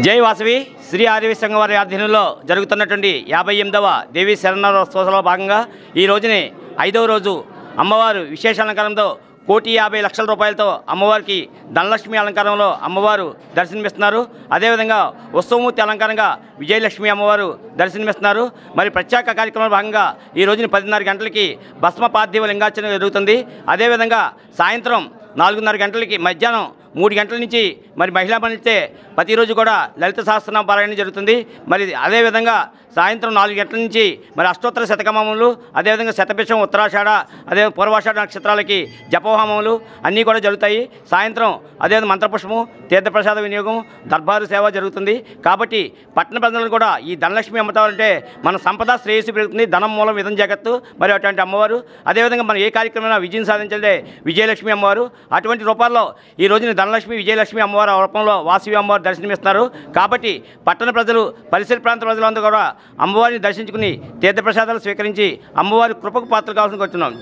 జై వాసవి శ్రీ ఆర్యవి సంఘం వారి ఆధ్వర్యంలో జరుగుతున్నటువంటి 58వ దేవీ శరణోత్సవంలో భాగంగా ఈ రోజుని 5వ రోజు అమ్మవారు విశేష అలంకారంతో 1,50,00,000 రూపాయలతో అమ్మవారికి ధనలక్ష్మి అలంకారంలో అమ్మవారు దర్శనమిస్తున్నారు. అదేవిధంగా ఉత్సవమూర్తి అలంకారంగా విజయలక్ష్మి అమ్మవారు దర్శనమిస్తున్నారు. మరి ప్రత్యేక కార్యక్రమంలో భాగంగా ఈ రోజున 10:30 గంటలకి భస్మ పార్థివ లింగార్చన జరుగుతుంది. అదేవిధంగా సాయంత్రం 4:30 గంటలకి మధ్యాహ్నం 3 గంటల నుంచి మరి మహిళా మనిస్తే ప్రతిరోజు కూడా లలిత సహస్రనామ పారాయణ జరుగుతుంది. మరి అదేవిధంగా సాయంత్రం 4 గంటల నుంచి మరి అష్టోత్తర శతకమములు, అదేవిధంగా శతభిషం, ఉత్తరాషాఢ, అదే పూర్వాషాఢ నక్షత్రాలకి జపహోమములు అన్నీ కూడా జరుగుతాయి. సాయంత్రం అదేవిధంగా మంత్రపుష్పము, తీర్థప్రసాద వినియోగం, దర్బారు సేవ జరుగుతుంది. కాబట్టి పట్టణ ప్రజలు కూడా ఈ ధనలక్ష్మి అమ్మతారంటే మన సంపద శ్రేయస్సు పెరుగుతుంది, ధనం మూలం విధం జగత్తు. మరి అటువంటి అమ్మవారు అదేవిధంగా మనం ఏ కార్యక్రమమైనా విజయం సాధించే విజయలక్ష్మి అమ్మవారు. అటువంటి రూపాల్లో ఈ రోజున ధనలక్ష్మి విజయలక్ష్మి అమ్మవారి రూపంలో వాసవి అమ్మవారు దర్శనమిస్తున్నారు. కాబట్టి పట్టణ ప్రజలు, పరిసర ప్రాంత ప్రజలందరూ కూడా అమ్మవారిని దర్శించుకుని తీర్థప్రసాదాలు స్వీకరించి అమ్మవారి కృపకు పాత్రలు కావాల్సి వచ్చున్నాం.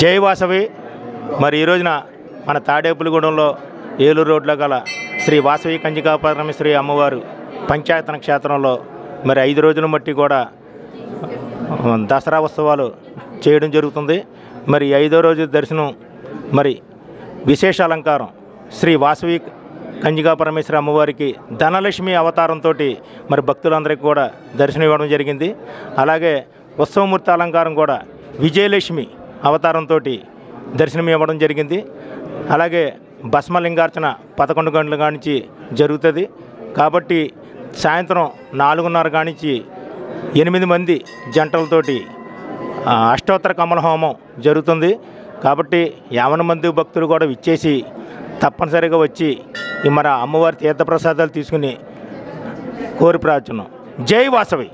జై వాసవి. మరి ఈ రోజున మన తాడేపులగూడెంలో ఏలూరు రోడ్లో గల శ్రీ వాసవి కంచికా పరమేశ్వరి అమ్మవారు పంచాయతన క్షేత్రంలో మరి 5 రోజుల మట్టి కూడా దసరా ఉత్సవాలు చేయడం జరుగుతుంది. మరి 5వ రోజు దర్శనం మరి విశేష అలంకారం శ్రీ వాసవి కంచికా పరమేశ్వరి అమ్మవారికి ధనలక్ష్మి అవతారంతో మరి భక్తులందరికీ కూడా దర్శనం ఇవ్వడం జరిగింది. అలాగే ఉత్సవమూర్తి అలంకారం కూడా విజయలక్ష్మి అవతారంతో దర్శనం ఇవ్వడం జరిగింది. అలాగే భస్మలింగార్చన 11 గంటల కానించి జరుగుతుంది. కాబట్టి సాయంత్రం 4:30 కానించి 8 మంది జంటలతోటి అష్టోత్తర కమల హోమం జరుగుతుంది. కాబట్టి 50 మంది భక్తులు కూడా విచ్చేసి తప్పనిసరిగా వచ్చి మన అమ్మవారి తీర్థప్రసాదాలు తీసుకుని కోరి ప్రార్థన. జై వాసవి.